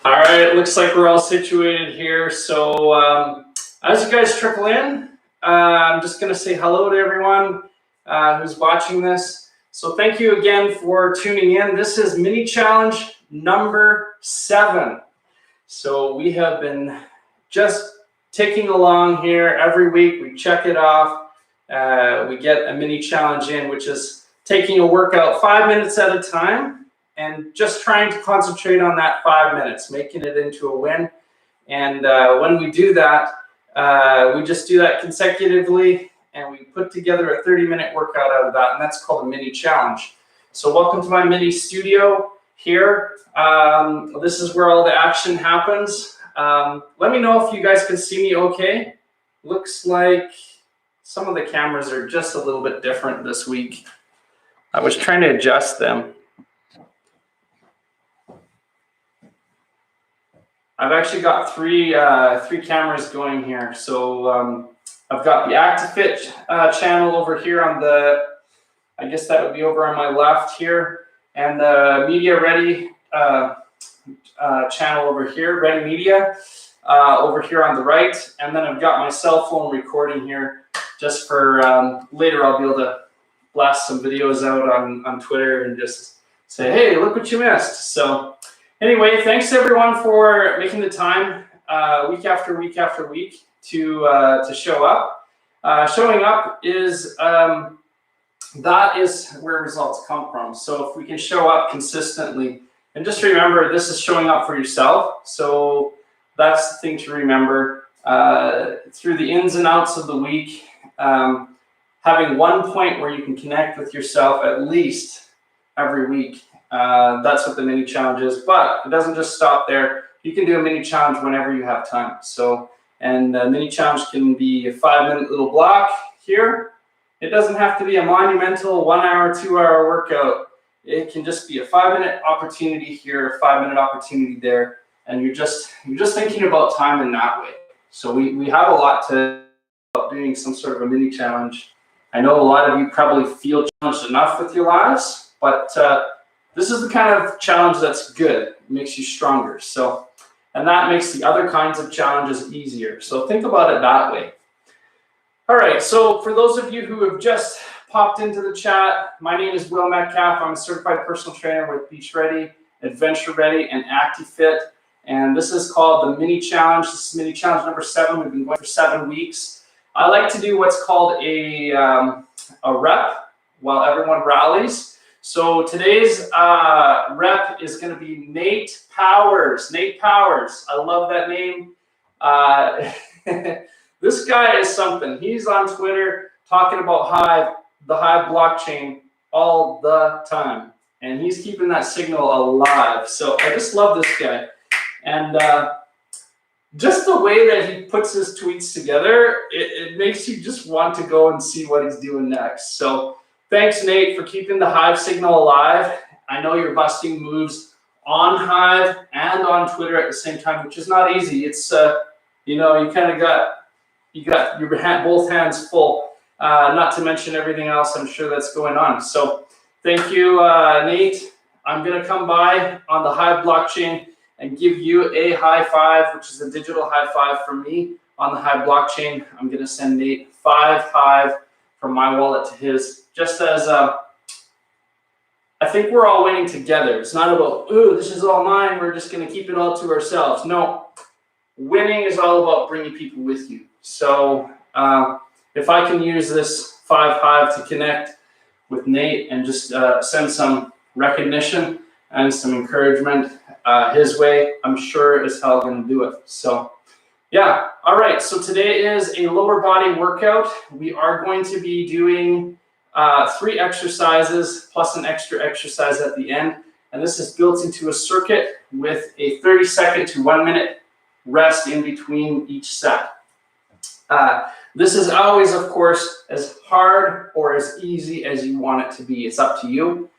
All right, looks like we're all situated here. So as you guys trickle in, I'm just going to say hello to everyone who's watching this. So thank you again for tuning in. This is mini challenge number 7. So we have been just ticking along here every week. We check it off. We get a mini challenge in, which is taking a workout 5 minutes at a time and just trying to concentrate on that 5 minutes, making it into a win. And when we do that, we just do that consecutively, and we put together a 30-minute workout out of that, and that's called a mini challenge. So welcome to my mini studio here. This is where all the action happens. Let me know if you guys can see me okay. Looks like some of the cameras are just a little bit different this week. I was trying to adjust them. I've actually got three cameras going here. So I've got the ActiveFit channel over here on the, I guess that would be over on my left here, and the Media Ready channel over here, Ready Media, over here on the right. And then I've got my cell phone recording here just for later. I'll be able to blast some videos out on Twitter and just say, hey, look what you missed. So anyway, thanks everyone for making the time week after week after week to show up. Showing up is, that is where results come from. So if we can show up consistently, and just remember, this is showing up for yourself. So that's the thing to remember. Through the ins and outs of the week, having one point where you can connect with yourself at least every week. That's what the mini challenge is, but it doesn't just stop there. You can do a mini challenge whenever you have time. So, and the mini challenge can be a 5-minute little block here. It doesn't have to be a monumental 1 hour, 2 hour workout. It can just be a 5-minute opportunity here, a 5-minute opportunity there, and you're just thinking about time in that way. So we have a lot to about doing some sort of a mini challenge. I know a lot of you probably feel challenged enough with your lives, but this is the kind of challenge that's good. It makes you stronger. So, and that makes the other kinds of challenges easier. So think about it that way. All right, so for those of you who have just popped into the chat, my name is Wil Metcalfe. I'm a certified personal trainer with Beach Ready, Adventure Ready, and ActiveFit. And this is called the mini challenge. This is mini challenge number 7. We've been going for 7 weeks. I like to do what's called a rep while everyone rallies. So today's rep is going to be Nate Powers. Nate Powers. I love that name. This guy is something. He's on Twitter talking about Hive, the Hive blockchain all the time. And he's keeping that signal alive. So I just love this guy. And just the way that he puts his tweets together, it makes you just want to go and see what he's doing next. So thanks, Nate, for keeping the Hive signal alive. I know you're busting moves on Hive and on Twitter at the same time, which is not easy. It's, you know, you kind of got your both hands full, not to mention everything else I'm sure that's going on. So thank you, Nate. I'm going to come by on the Hive blockchain and give you a high five, which is a digital high five from me on the Hive blockchain. I'm going to send Nate 5 Hive from my wallet to his, just as I think we're all winning together. It's not about, ooh, this is all mine, we're just going to keep it all to ourselves. No, winning is all about bringing people with you. So if I can use this 5 Hive to connect with Nate and just send some recognition and some encouragement his way, I'm sure as hell going to do it. So yeah, all right, so today is a lower body workout. We are going to be doing 3 exercises plus an extra exercise at the end. And this is built into a circuit with a 30-second to 1 minute rest in between each set. This is always, of course, as hard or as easy as you want it to be. It's up to you.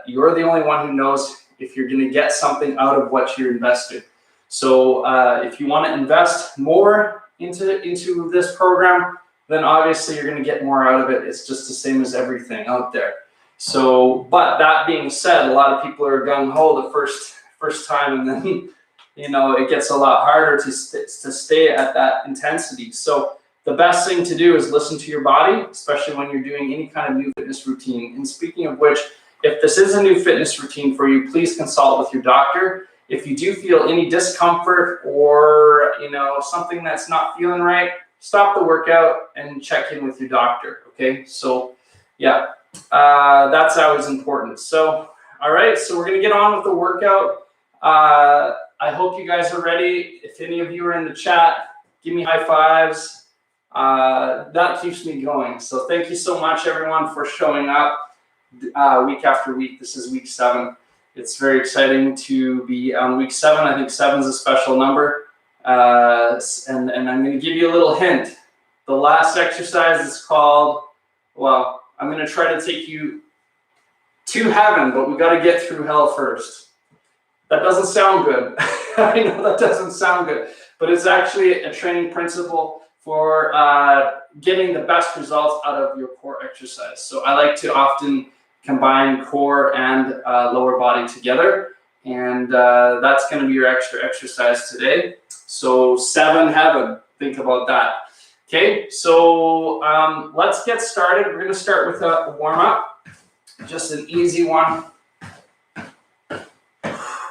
You're the only one who knows if you're going to get something out of what you're investing. So if you want to invest more into this program, then obviously you're going to get more out of it. It's just the same as everything out there. So, but that being said, a lot of people are gung-ho the first time, and then you know, it gets a lot harder to stay at that intensity. So the best thing to do is listen to your body, especially when you're doing any kind of new fitness routine. And speaking of which, if this is a new fitness routine for you, please consult with your doctor. If you do feel any discomfort or, you know, something that's not feeling right, stop the workout and check in with your doctor, okay? So, yeah, that's always important. So, all right, so we're gonna get on with the workout. I hope you guys are ready. If any of you are in the chat, give me high fives. That keeps me going. So thank you so much, everyone, for showing up week after week. This is week 7. It's very exciting to be on week 7. I think 7 is a special number. And I'm going to give you a little hint. The last exercise is called, well, I'm going to try to take you to heaven, but we got to get through hell first. That doesn't sound good. I know that doesn't sound good, but it's actually a training principle for getting the best results out of your core exercise. So I like to often combine core and lower body together, and that's going to be your extra exercise today. So 7 heaven, think about that. Okay, so let's get started. We're going to start with a warm-up, just an easy one.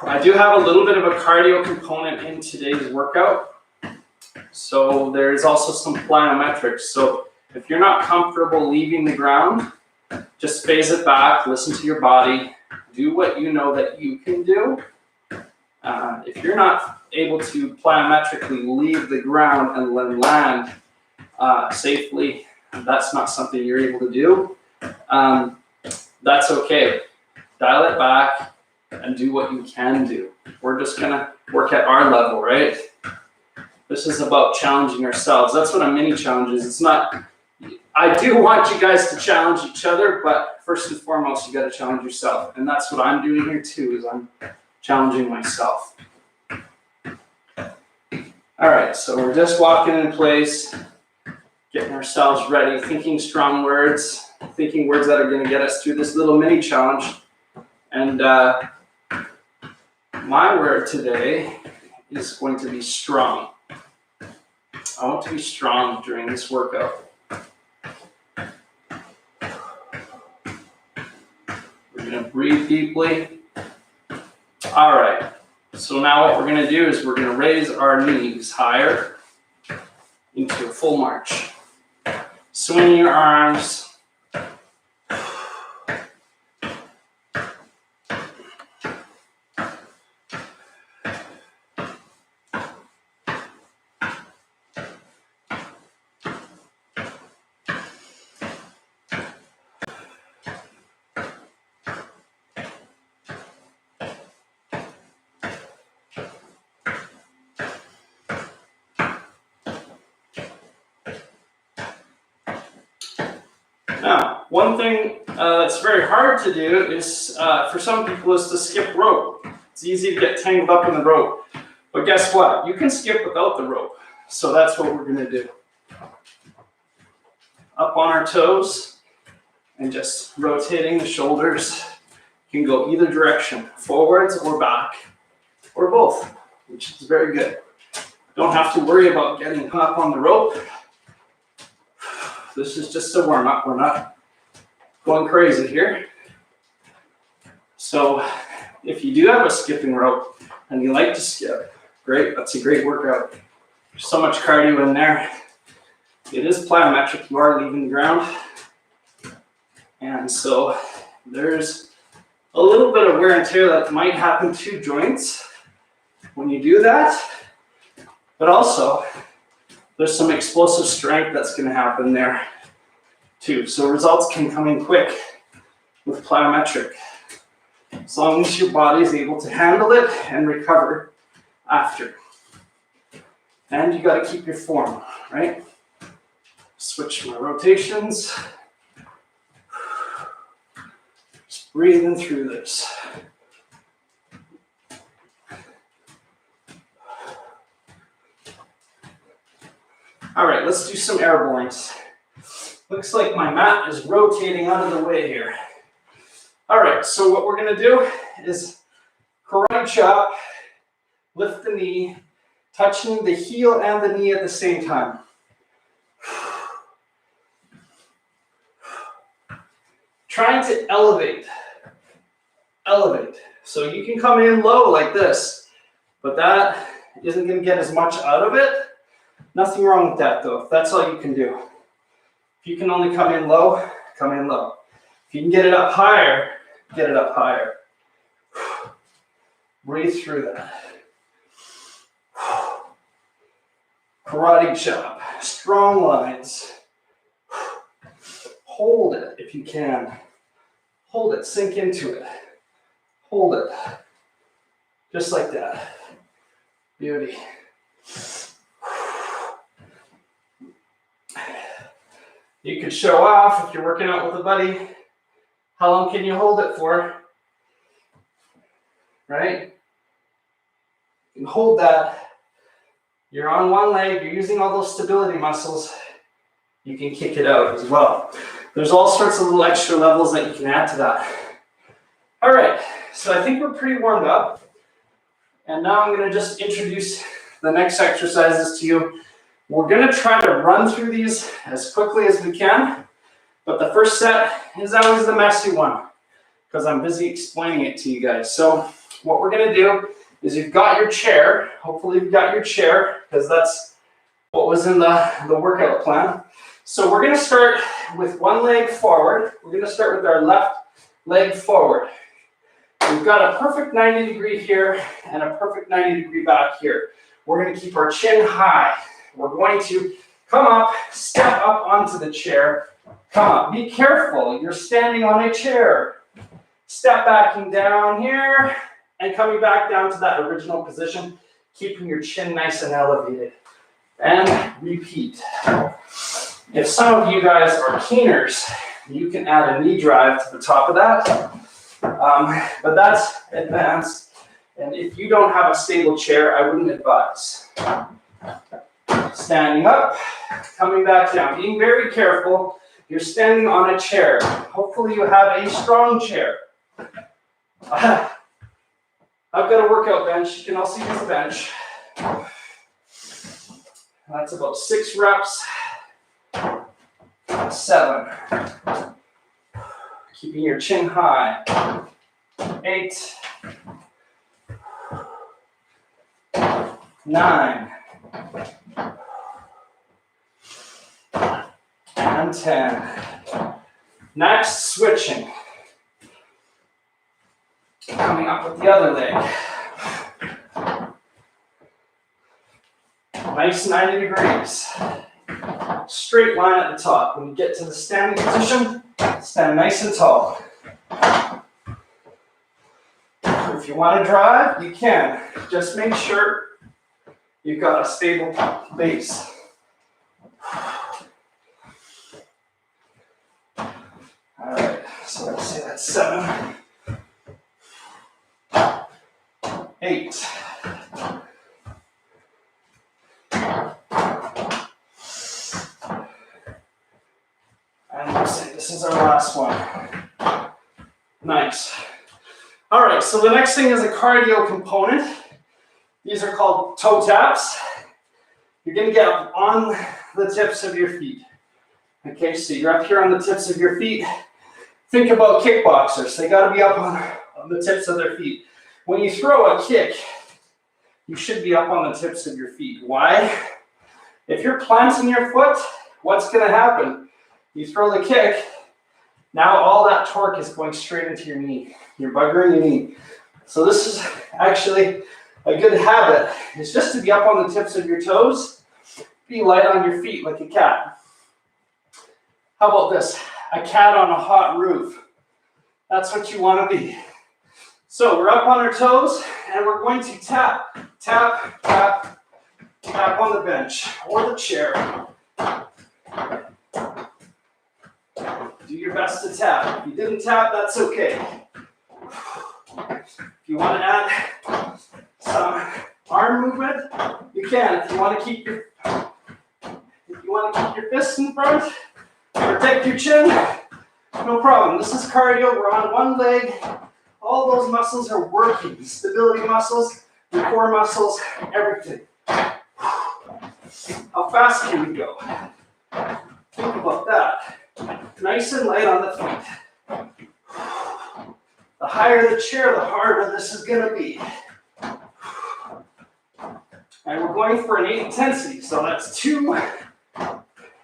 I do have a little bit of a cardio component in today's workout. So there's also some plyometrics. So if you're not comfortable leaving the ground, just phase it back, listen to your body, do what you know that you can do. If you're not able to plyometrically leave the ground and then land safely, that's not something you're able to do. That's okay. Dial it back and do what you can do. We're just gonna work at our level, right? This is about challenging ourselves. That's what a mini challenge is. It's not, I do want you guys to challenge each other, but first and foremost, you got to challenge yourself. And that's what I'm doing here too, is I'm challenging myself. All right, so we're just walking in place, getting ourselves ready, thinking strong words, thinking words that are going to get us through this little mini challenge. And my word today is going to be strong. I want to be strong during this workout. We're going to breathe deeply. All right. So now what we're going to do is we're going to raise our knees higher into a full march. Swing your arms. Now, one thing that's very hard to do is, for some people, is to skip rope. It's easy to get tangled up in the rope. But guess what? You can skip without the rope. So that's what we're going to do. Up on our toes and just rotating the shoulders. You can go either direction, forwards or back, or both, which is very good. Don't have to worry about getting up on the rope. This is just a warm-up. We're not going crazy here. So if you do have a skipping rope and you like to skip, great. That's a great workout. There's so much cardio in there. It is plyometric. You are leaving the ground. And so there's a little bit of wear and tear that might happen to joints when you do that. But also, there's some explosive strength that's going to happen there too. So results can come in quick with plyometric, as long as your body is able to handle it and recover after. And you got to keep your form, right? Switch my rotations. Just breathing through this. All right, let's do some airbornes. Looks like my mat is rotating out of the way here. All right, so what we're gonna do is karate chop Lift the knee, touching the heel and the knee at the same time. Trying to elevate. Elevate. So you can come in low like this, but that isn't going to get as much out of it. Nothing wrong with that though, if that's all you can do. If you can only come in low, come in low. If you can get it up higher, get it up higher. Breathe through that. Karate chop, strong lines. Hold it if you can. Hold it, sink into it. Hold it. Just like that. Beauty. You could show off if you're working out with a buddy. How long can you hold it for? Right? You can hold that. You're on one leg, you're using all those stability muscles. You can kick it out as well. There's all sorts of little extra levels that you can add to that. All right, so I think we're pretty warmed up. And now I'm going to just introduce the next exercises to you. We're going to try to run through these as quickly as we can. But the first set is always the messy one because I'm busy explaining it to you guys. So what we're going to do is you've got your chair. Hopefully you've got your chair because that's what was in the workout plan. So we're going to start with one leg forward. We're going to start with our left leg forward. We've got a perfect 90 degree here and a perfect 90 degree back here. We're going to keep our chin high. We're going to come up, step up onto the chair. Come up. Be careful. You're standing on a chair. Step backing down here and coming back down to that original position, keeping your chin nice and elevated. And repeat. If some of you guys are keeners, you can add a knee drive to the top of that. But that's advanced. And if you don't have a stable chair, I wouldn't advise. Standing up, coming back down. Being very careful. You're standing on a chair. Hopefully you have a strong chair. I've got a workout bench. You can also use a bench. That's about 6 reps. 7. Keeping your chin high. 8. 9. And 10. Next, switching. Coming up with the other leg. Nice 90 degrees. Straight line at the top. When you get to the standing position, stand nice and tall. If you want to drive, you can. Just make sure you've got a stable base. All right, so let's say that's 7, 8. And let's say this is our last one. Nice. All right, so the next thing is a cardio component. These are called toe taps. You're going to get up on the tips of your feet. Okay, so you're up here on the tips of your feet. Think about kickboxers. They got to be up on the tips of their feet. When you throw a kick, you should be up on the tips of your feet. Why? If you're planting your foot, what's going to happen? You throw the kick, now all that torque is going straight into your knee. You're buggering your knee. So this is actually a good habit. It's just to be up on the tips of your toes. Be light on your feet like a cat. How about this? A cat on a hot roof. That's what you want to be. So we're up on our toes and we're going to tap, tap, tap, tap on the bench or the chair. Do your best to tap. If you didn't tap, that's okay. If you want to add some arm movement, you can. If you want to keep your fists in front, protect your chin, no problem. This is cardio. We're on one leg. All those muscles are working. The stability muscles, your core muscles, everything. How fast can you go? Think about that. Nice and light on the feet. The higher the chair, the harder this is going to be. And we're going for an 8 intensity, so that's 2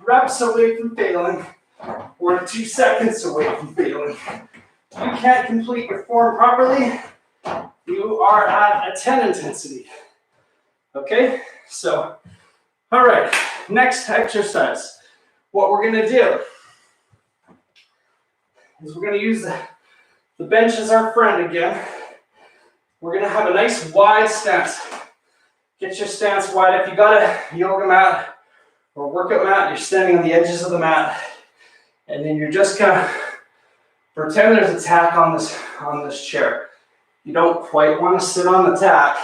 reps away from failing, or 2 seconds away from failing. If you can't complete your form properly, you are at a 10 intensity. Okay, so, all right, next exercise. What we're gonna do is we're gonna use the bench as our friend again. We're gonna have a nice wide stance. Get your stance wide. If you got a yoga mat or workout mat, you're standing on the edges of the mat, and then you're just gonna pretend there's a tack on this chair. You don't quite want to sit on the tack,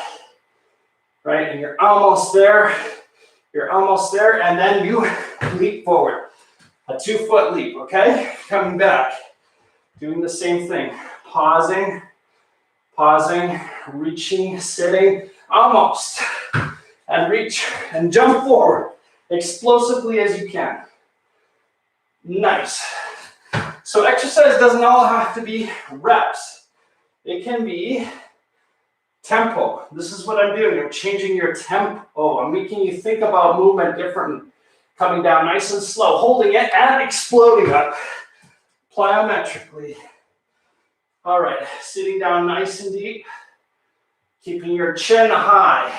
right? And you're almost there, and then you leap forward. A 2-foot leap, okay? Coming back, doing the same thing. Pausing, reaching, sitting, almost. And reach and jump forward, explosively as you can. Nice. So exercise doesn't all have to be reps. It can be tempo. This is what I'm doing. I'm changing your tempo. I'm making you think about movement differently. Coming down nice and slow, holding it and exploding up plyometrically. All right, sitting down nice and deep, keeping your chin high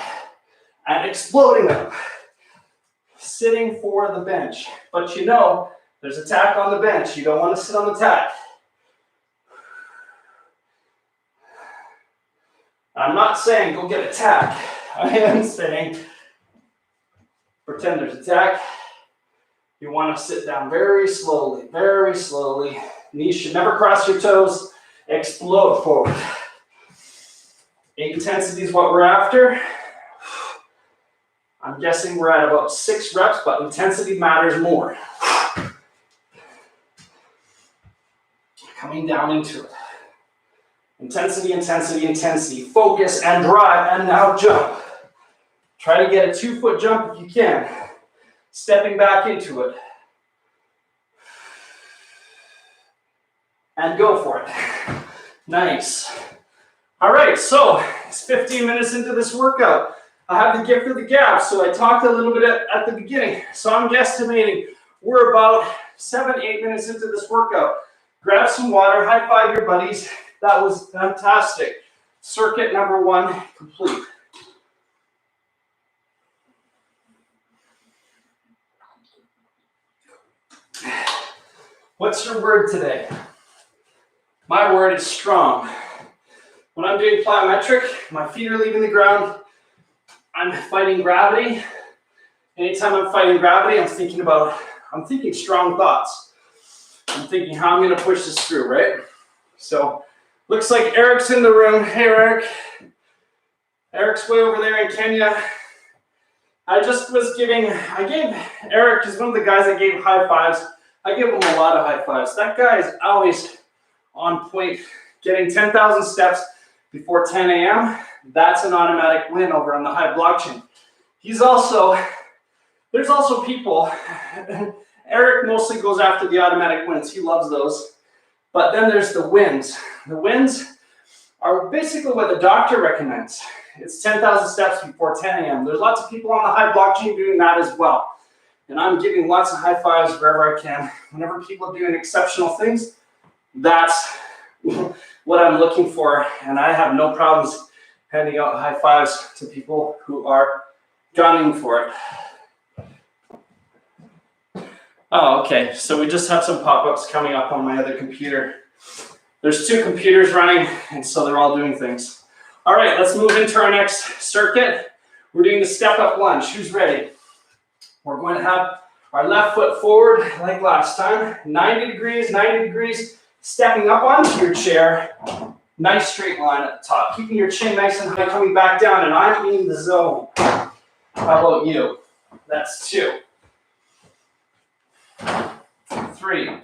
and exploding up. Sitting for the bench, but you know there's a tack on the bench. You don't want to sit on the tack. I'm not saying go get a tack. I am saying pretend there's a tack. You want to sit down very slowly, very slowly. Knees should never cross your toes. Explode forward. 8 intensity is what we're after. I'm guessing we're at about 6 reps, but intensity matters more. Coming down into it. Intensity, intensity, intensity. Focus and drive, and now jump. Try to get a 2-foot jump if you can. Stepping back into it. And go for it. Nice. All right, so it's 15 minutes into this workout. I have the gift of the gab, so I talked a little bit at the beginning. So I'm guesstimating we're about 7-8 minutes into this workout. Grab some water, high five your buddies. That was fantastic. Circuit number 1 complete. What's your word today? My word is strong. When I'm doing plyometric, my feet are leaving the ground. I'm fighting gravity. Anytime I'm fighting gravity, I'm thinking strong thoughts. I'm thinking how I'm going to push this through, right? So, looks like Eric's in the room. Hey, Eric. Eric's way over there in Kenya. I gave Eric, is one of the guys I gave high fives. I give him a lot of high fives. That guy is always on point, getting 10,000 steps before 10 a.m. That's an automatic win over on the high blockchain. There's also people, Eric mostly goes after the automatic wins. He loves those. But then there's the wins. The wins are basically what the doctor recommends. It's 10,000 steps before 10 a.m. There's lots of people on the high blockchain doing that as well. And I'm giving lots of high fives wherever I can. Whenever people are doing exceptional things, that's what I'm looking for. And I have no problems handing out high fives to people who are gunning for it. Oh, okay. So we just have some pop-ups coming up on my other computer. There's 2 computers running, and so they're all doing things. All right, let's move into our next circuit. We're doing the step-up lunge. Who's ready? We're going to have our left foot forward like last time. 90 degrees, stepping up onto your chair. Nice straight line at the top. Keeping your chin nice and high, coming back down, and I'm in the zone. How about you? That's 2. 3.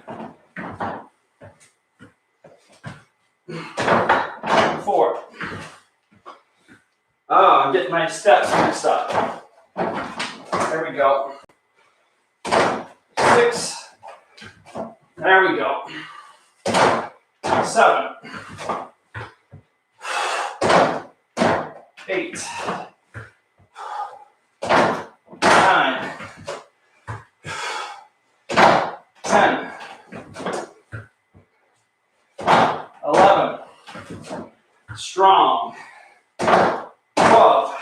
4. Oh, I'm getting my steps mixed up. There we go. 6. There we go. 7. 8. 9. 10. 11. Strong. 12.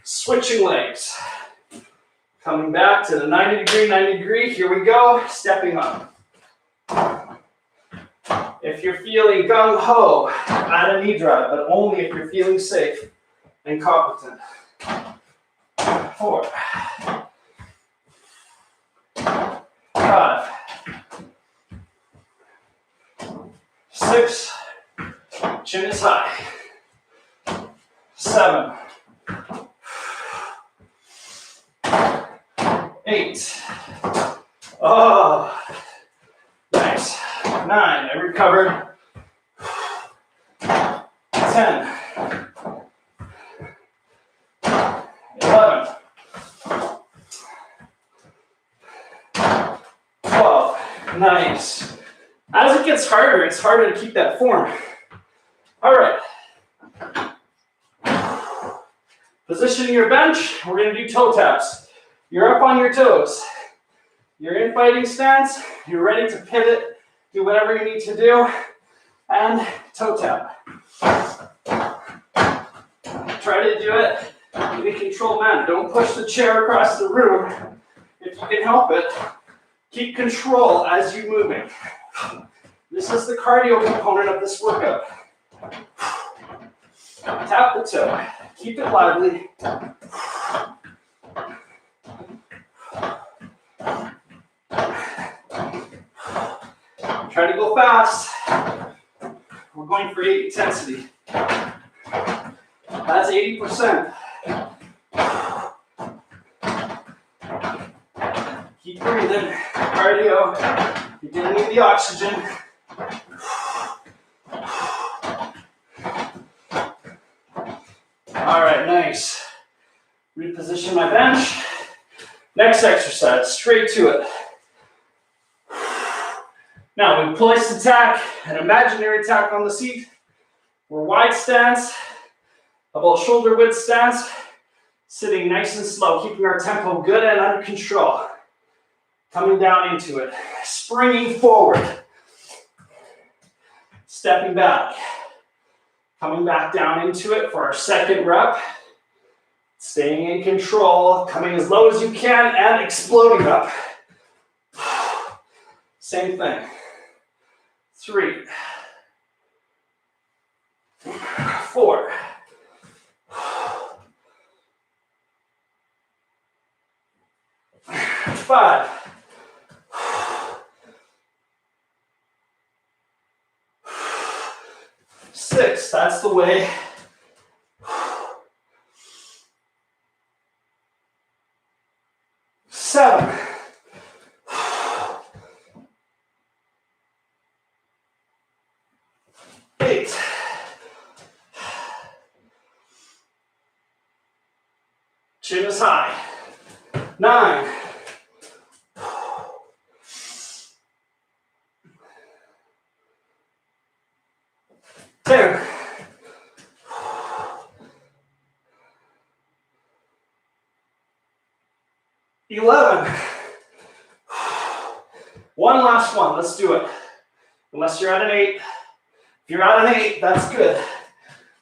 Switching legs. Coming back to the 90 degree. Here we go. Stepping up. If you're feeling gung-ho, add a knee drive, but only if you're feeling safe and competent. 4. 5. 6. Chin is high. 7. 8. Oh, nice. 9. I recovered. 10. 11. 12. Nice. As it gets harder, it's harder to keep that form. All right. Positioning your bench, we're going to do toe taps. You're up on your toes. You're in fighting stance. You're ready to pivot, do whatever you need to do, and toe tap. Try to do it in a controlled manner. Don't push the chair across the room if you can help it. Keep control as you're moving. This is the cardio component of this workout. Tap the toe. Keep it lively. Try to go fast. We're going for 8 intensity. That's 80%. Keep breathing. Cardio. You're going to need the oxygen. All right, nice. Reposition my bench. Next exercise, straight to it. Now we place the tack, an imaginary tack on the seat. We're wide stance, about shoulder width stance, sitting nice and slow, keeping our tempo good and under control. Coming down into it, springing forward, stepping back, coming back down into it for our second rep. Staying in control, coming as low as you can and exploding up. Same thing. 3, 4, 5, 6, that's the way. 7, 8, chin is high. 9, 10, 11. One last one. Let's do it. Unless you're at an 8. If you're at an 8, that's good.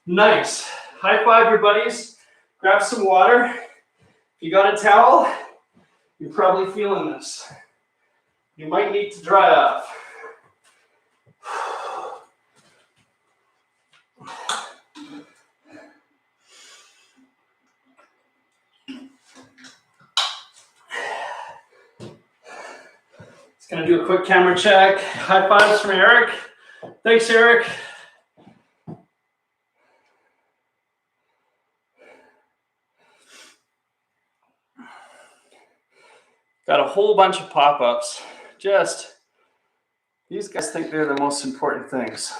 Nice. High five your buddies. Grab some water. If you got a towel, you're probably feeling this. You might need to dry off. Gonna do a quick camera check. High fives from Eric. Thanks, Eric. Got a whole bunch of pop-ups. These guys think they're the most important things.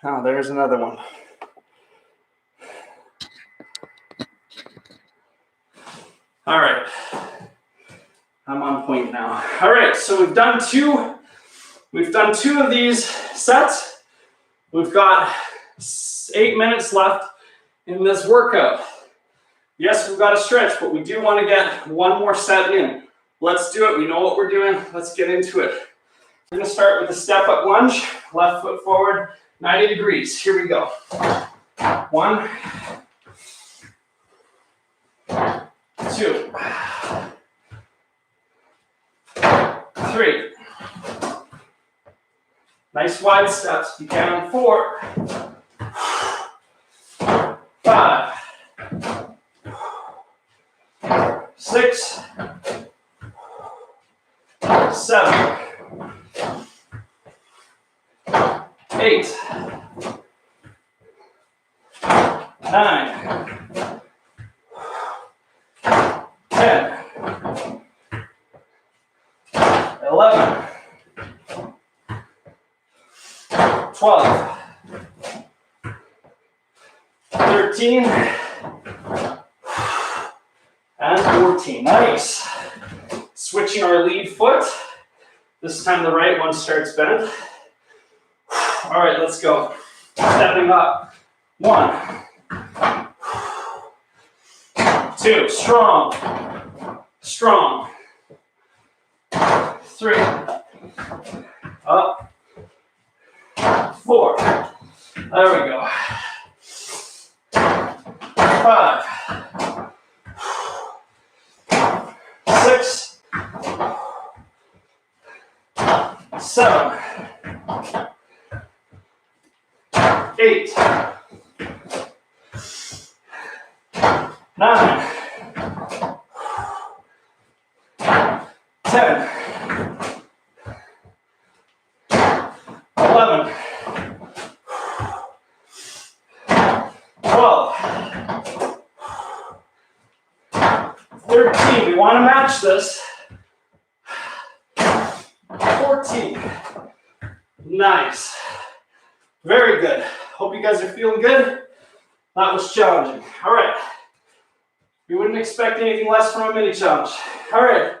Oh, there's another one. All right. I'm on point now. All right, so we've done two of these sets. We've got 8 minutes left in this workout. Yes, we've got to stretch, but we do want to get one more set in. Let's do it. We know what we're doing. Let's get into it. We're going to start with a step-up lunge, left foot forward, 90 degrees. Here we go. 1, 2, 3. Nice wide steps. You can on 4, 5, 6, 7, 8, 9, 10, 11, 12, 13, and 14. Nice. Switching our lead foot. This time the right one starts bent. All right, let's go. Stepping up. 1, 2, strong, strong. 3, up. 4, there we go. 5, 6, 7, 8, 9, 10, 11, 12, 13. We want to match this. 14. Nice. Very good. Hope you guys are feeling good. That was challenging. All right. You wouldn't expect anything less from a mini challenge. All right.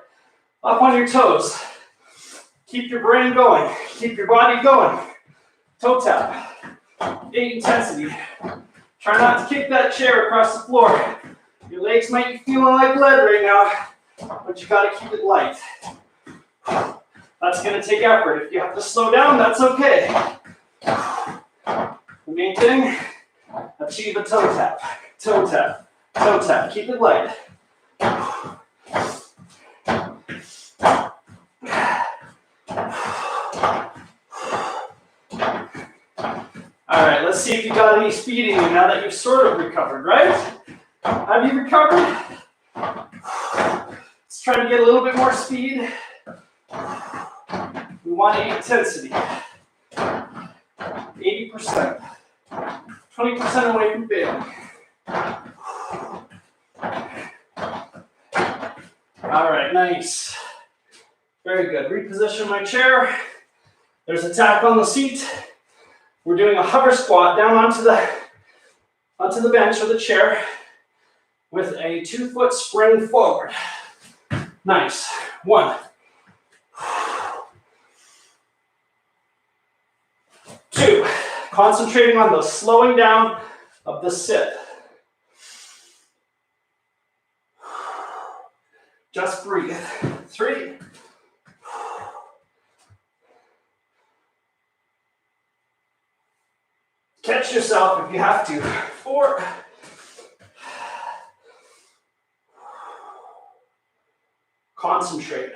Up on your toes. Keep your brain going. Keep your body going. Toe tap. 8 intensity. Try not to kick that chair across the floor. Your legs might be feeling like lead right now, but you got to keep it light. That's going to take effort. If you have to slow down, that's okay. The main thing, achieve a toe tap. Toe tap. Toe tap. Keep it light. All right, let's see if you got any speed in you now that you've sort of recovered, right? Have you recovered? Let's try to get a little bit more speed. We want 8 intensity. 80%. 20% away from failing. All right, nice. Very good. Reposition my chair. There's a tap on the seat. We're doing a hover squat down onto the bench or the chair with a 2-foot spring forward. Nice. 1, 2. Concentrating on the slowing down of the sit. Just breathe. 3. Catch yourself if you have to. 4. Concentrate.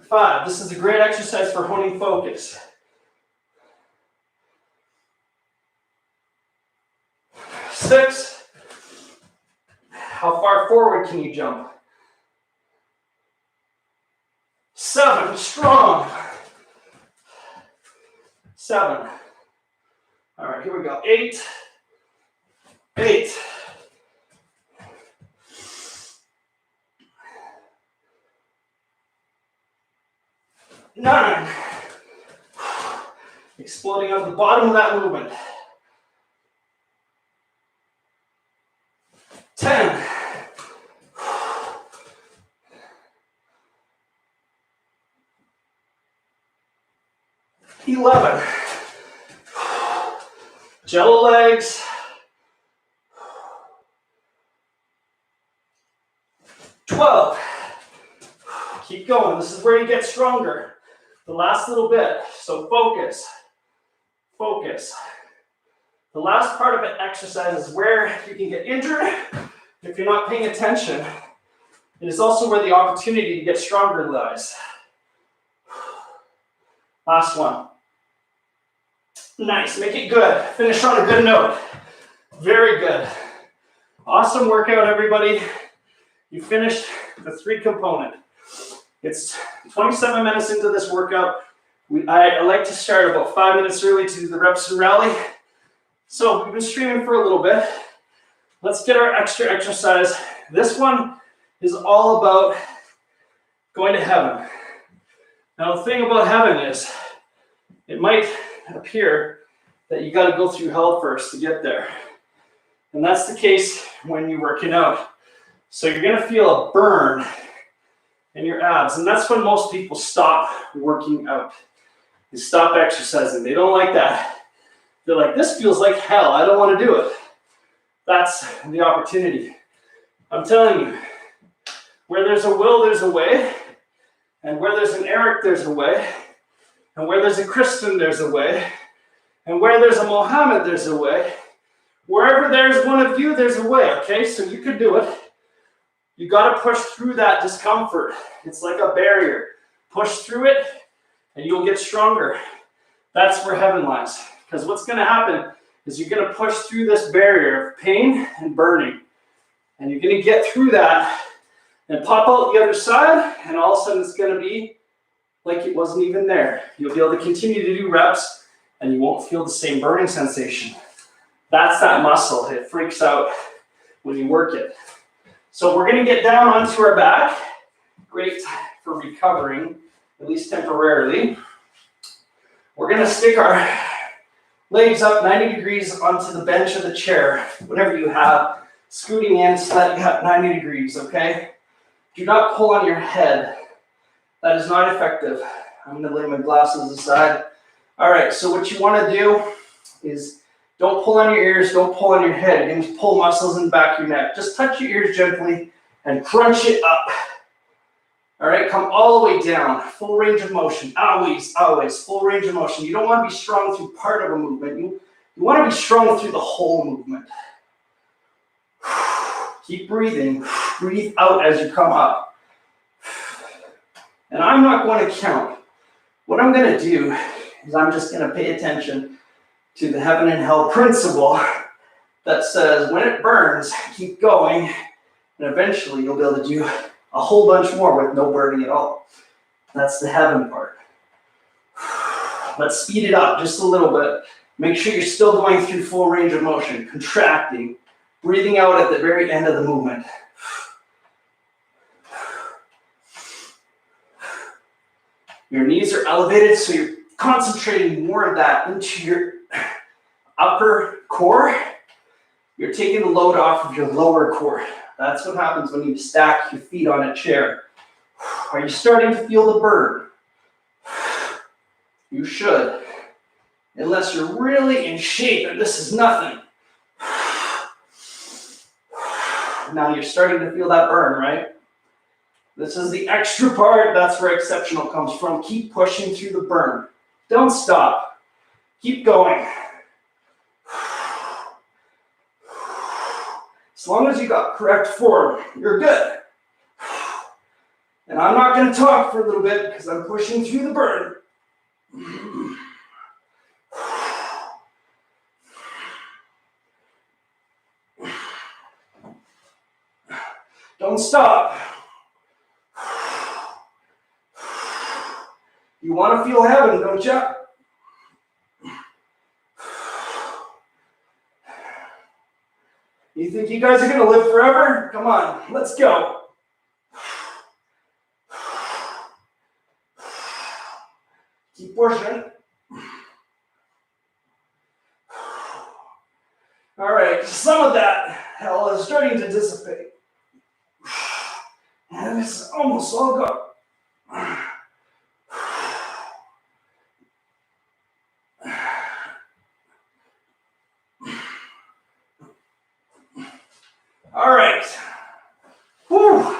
5. This is a great exercise for honing focus. 6. How far forward can you jump? 7. Strong. 7. All right, here we go. 8. 8. 9. Exploding out the bottom of that movement. 10. 11. Jello legs. 12. Keep going. This is where you get stronger. The last little bit. So focus. Focus. The last part of an exercise is where you can get injured if you're not paying attention. It is also where the opportunity to get stronger lies. Last one. Nice. Make it good. Finish on a good note. Very good. Awesome workout, everybody. You finished the 3-component. It's 27 minutes into this workout. I like to start about 5 minutes early to do the reps and rally. So we've been streaming for a little bit. Let's get our extra exercise. This one is all about going to heaven. Now the thing about heaven is, it might appear that you got to go through hell first to get there. And that's the case when you're working out. So you're going to feel a burn in your abs. And that's when most people stop working out. They stop exercising. They don't like that. They're like, this feels like hell. I don't want to do it. That's the opportunity. I'm telling you, where there's a will, there's a way. And where there's an Eric, there's a way. And where there's a Kristen, there's a way. And where there's a Mohammed, there's a way. Wherever there's one of you, there's a way, okay? So you can do it. You got to push through that discomfort. It's like a barrier. Push through it, and you'll get stronger. That's where heaven lies. Because what's going to happen is you're going to push through this barrier of pain and burning. And you're going to get through that and pop out the other side, and all of a sudden it's going to be like it wasn't even there. You'll be able to continue to do reps, and you won't feel the same burning sensation. That's that muscle. It freaks out when you work it. So we're going to get down onto our back. Great for recovering, at least temporarily. We're going to stick our legs up 90 degrees onto the bench of the chair, whatever you have, scooting in so that you have 90 degrees, okay? Do not pull on your head. That is not effective. I'm going to lay my glasses aside. All right, so what you want to do is don't pull on your ears, don't pull on your head. You're going to pull muscles in the back of your neck. Just touch your ears gently and crunch it up. All right, come all the way down. Full range of motion. Always, always, full range of motion. You don't want to be strong through part of a movement. You want to be strong through the whole movement. Keep breathing. Breathe out as you come up. And I'm not going to count. What I'm going to do is I'm just going to pay attention to the heaven and hell principle that says when it burns, keep going, and eventually you'll be able to do a whole bunch more with no burning at all. That's the heaven part. Let's speed it up just a little bit. Make sure you're still going through full range of motion, contracting, breathing out at the very end of the movement. Your knees are elevated, so you're concentrating more of that into your upper core. You're taking the load off of your lower core. That's what happens when you stack your feet on a chair. Are you starting to feel the burn? You should. Unless you're really in shape and this is nothing. Now you're starting to feel that burn, right? This is the extra part. That's where exceptional comes from. Keep pushing through the burn. Don't stop. Keep going. As long as you got correct form, you're good. And I'm not going to talk for a little bit because I'm pushing through the burn. Don't stop. You want to feel heaven, don't you? You think you guys are going to live forever? Come on, let's go. Keep pushing. All right, some of that hell is starting to dissipate. And it's almost all gone. All right. Whew.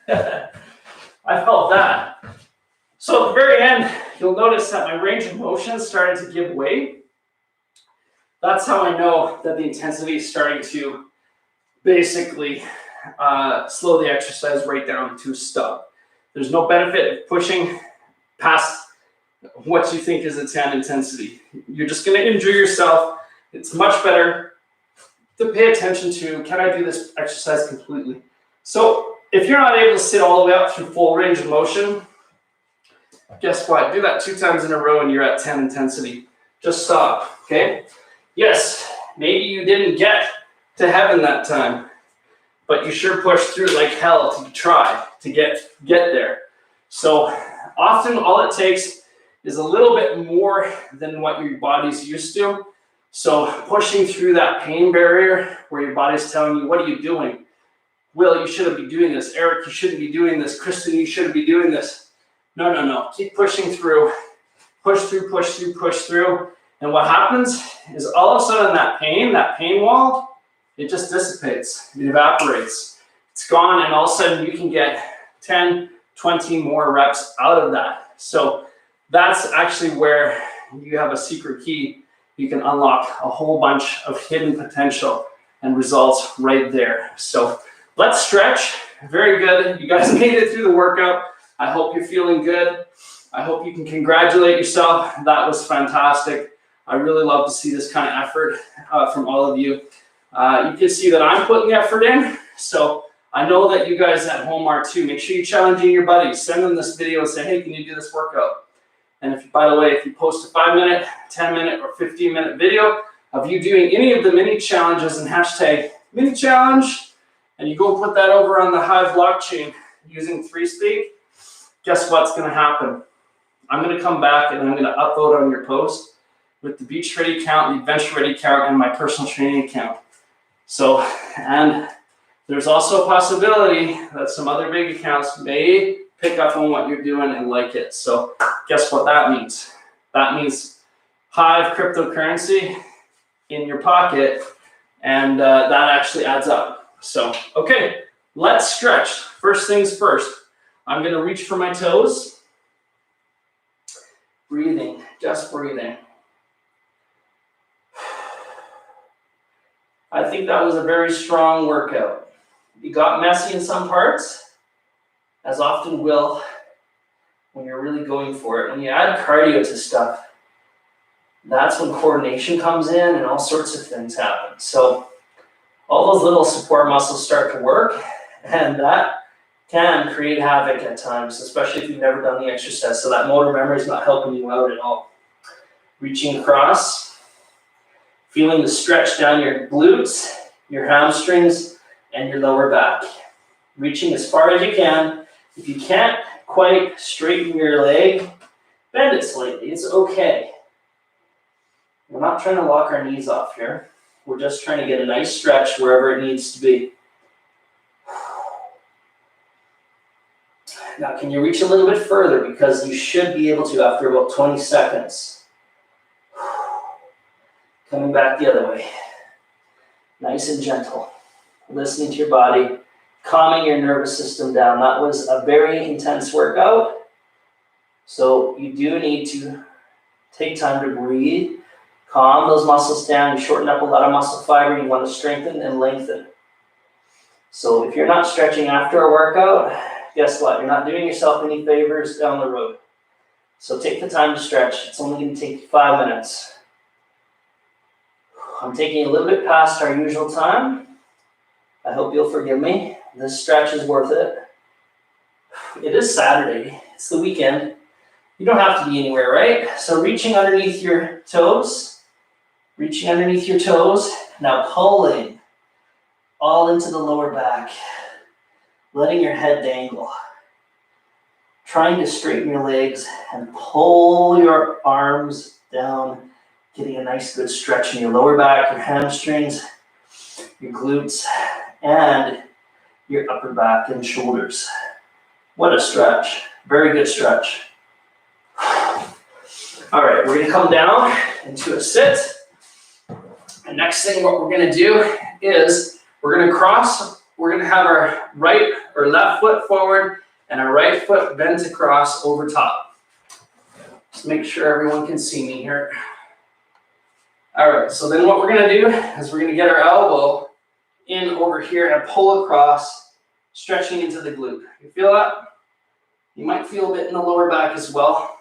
I felt that. So at the very end, you'll notice that my range of motion started to give way. That's how I know that the intensity is starting to basically slow the exercise right down to a stop. There's no benefit of pushing past what you think is a 10 intensity. You're just going to injure yourself. It's much better to pay attention to, can I do this exercise completely? So if you're not able to sit all the way up through full range of motion, guess what? Do that 2 times in a row and you're at 10 intensity. Just stop, okay? Yes, maybe you didn't get to heaven that time, but you sure pushed through like hell to try to get there. So often all it takes is a little bit more than what your body's used to. So pushing through that pain barrier where your body's telling you, what are you doing? Will, you shouldn't be doing this. Eric, you shouldn't be doing this. Kristen, you shouldn't be doing this. No, no, no. Keep pushing through. Push through, push through, push through. And what happens is all of a sudden that pain wall, it just dissipates. It evaporates. It's gone, and all of a sudden you can get 10, 20 more reps out of that. So that's actually where you have a secret key. You can unlock a whole bunch of hidden potential and results right there. So let's stretch. Very good. You guys made it through the workout. I hope you're feeling good. I hope you can congratulate yourself. That was fantastic. I really love to see this kind of effort from all of you. You can see that I'm putting the effort in. So I know that you guys at home are too. Make sure you're challenging your buddies. Send them this video and say, hey, can you do this workout? And if, by the way, if you post a 5-minute, 10-minute, or 15-minute video of you doing any of the mini challenges and hashtag mini challenge, and you go put that over on the Hive blockchain using 3Speak, guess what's going to happen? I'm going to come back and I'm going to upload on your post with the Beach Ready account, the Adventure Ready account, and my personal training account. So, and there's also a possibility that some other big accounts may pick up on what you're doing and like it. So guess what that means? That means Hive cryptocurrency in your pocket, and that actually adds up. So, okay, let's stretch. First things first, I'm gonna reach for my toes. Breathing, just breathing. I think that was a very strong workout. You got messy in some parts, as often will when you're really going for it. When you add cardio to stuff, that's when coordination comes in and all sorts of things happen. So all those little support muscles start to work, and that can create havoc at times, especially if you've never done the exercise. So that motor memory is not helping you out at all. Reaching across, feeling the stretch down your glutes, your hamstrings, and your lower back. Reaching as far as you can. If you can't quite straighten your leg, bend it slightly. It's okay. We're not trying to lock our knees off here. We're just trying to get a nice stretch wherever it needs to be. Now, can you reach a little bit further? Because you should be able to after about 20 seconds. Coming back the other way. Nice and gentle. Listening to your body. Calming your nervous system down. That was a very intense workout. So you do need to take time to breathe. Calm those muscles down. You shorten up a lot of muscle fiber. You want to strengthen and lengthen. So if you're not stretching after a workout, guess what? You're not doing yourself any favors down the road. So take the time to stretch. It's only going to take you 5 minutes. I'm taking a little bit past our usual time. I hope you'll forgive me. This stretch is worth it. It is Saturday. It's the weekend. You don't have to be anywhere, right? So reaching underneath your toes. Reaching underneath your toes. Now pulling all into the lower back. Letting your head dangle. Trying to straighten your legs and pull your arms down. Getting a nice good stretch in your lower back, your hamstrings, your glutes, and your upper back and shoulders. What a stretch. Very good stretch. All right, we're going to come down into a sit. And next thing what we're going to do is We're gonna cross, we're gonna have our right or left foot forward and our right foot bent across over top. Just make sure everyone can see me here. All right, so then what we're gonna do is we're gonna get our elbow in over here and pull across, stretching into the glute. You feel that? You might feel a bit in the lower back as well.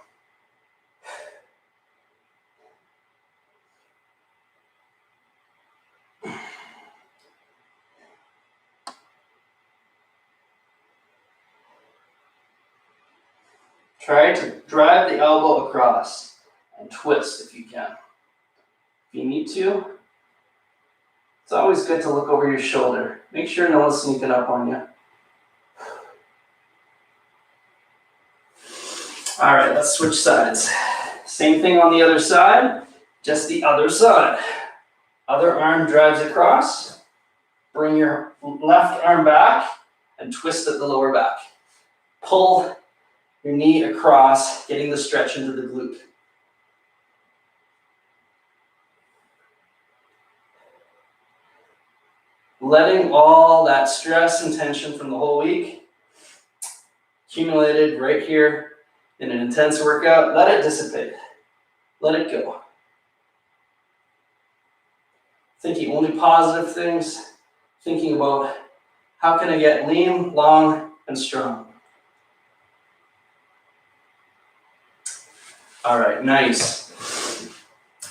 Try to drive the elbow across and twist if you can. If you need to, it's always good to look over your shoulder. Make sure no one's sneaking up on you. All right, let's switch sides. Same thing on the other side, just the other side. Other arm drives across. Bring your left arm back and twist at the lower back. Pull your knee across, getting the stretch into the glute. Letting all that stress and tension from the whole week accumulated right here in an intense workout, let it dissipate. Let it go. Thinking only positive things, thinking about how can I get lean, long, and strong. All right, nice.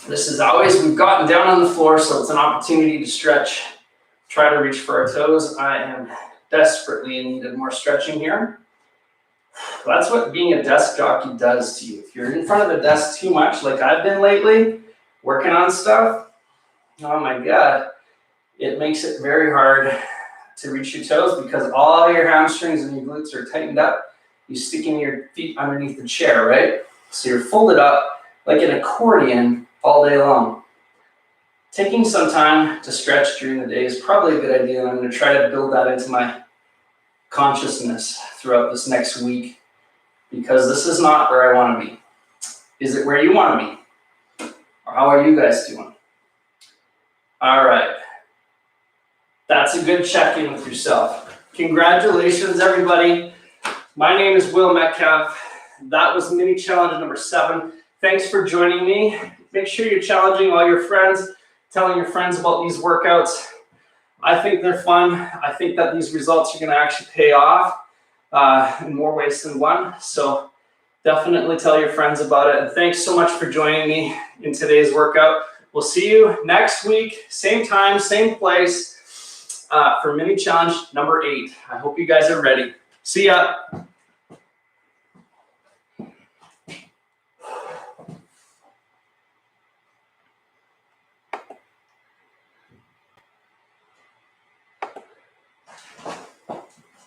This is always, we've gotten down on the floor, so it's an opportunity to stretch. Try to reach for our toes. I am desperately in need of more stretching here. That's what being a desk jockey does to you. If you're in front of a desk too much, like I've been lately, working on stuff, oh my God, it makes it very hard to reach your toes because all your hamstrings and your glutes are tightened up. You're sticking your feet underneath the chair, right? So you're folded up like an accordion all day long. Taking some time to stretch during the day is probably a good idea, and I'm going to try to build that into my consciousness throughout this next week, because this is not where I want to be. Is it where you want to be? Or how are you guys doing? All right. That's a good check-in with yourself. Congratulations, everybody. My name is Wil Metcalfe. That was mini challenge number 7. Thanks for joining me. Make sure you're challenging all your friends, telling your friends about these workouts. I think they're fun. I think that these results are going to actually pay off in more ways than one. So definitely tell your friends about it. And thanks so much for joining me in today's workout. We'll see you next week, same time, same place, for mini challenge number 8. I hope you guys are ready. See ya.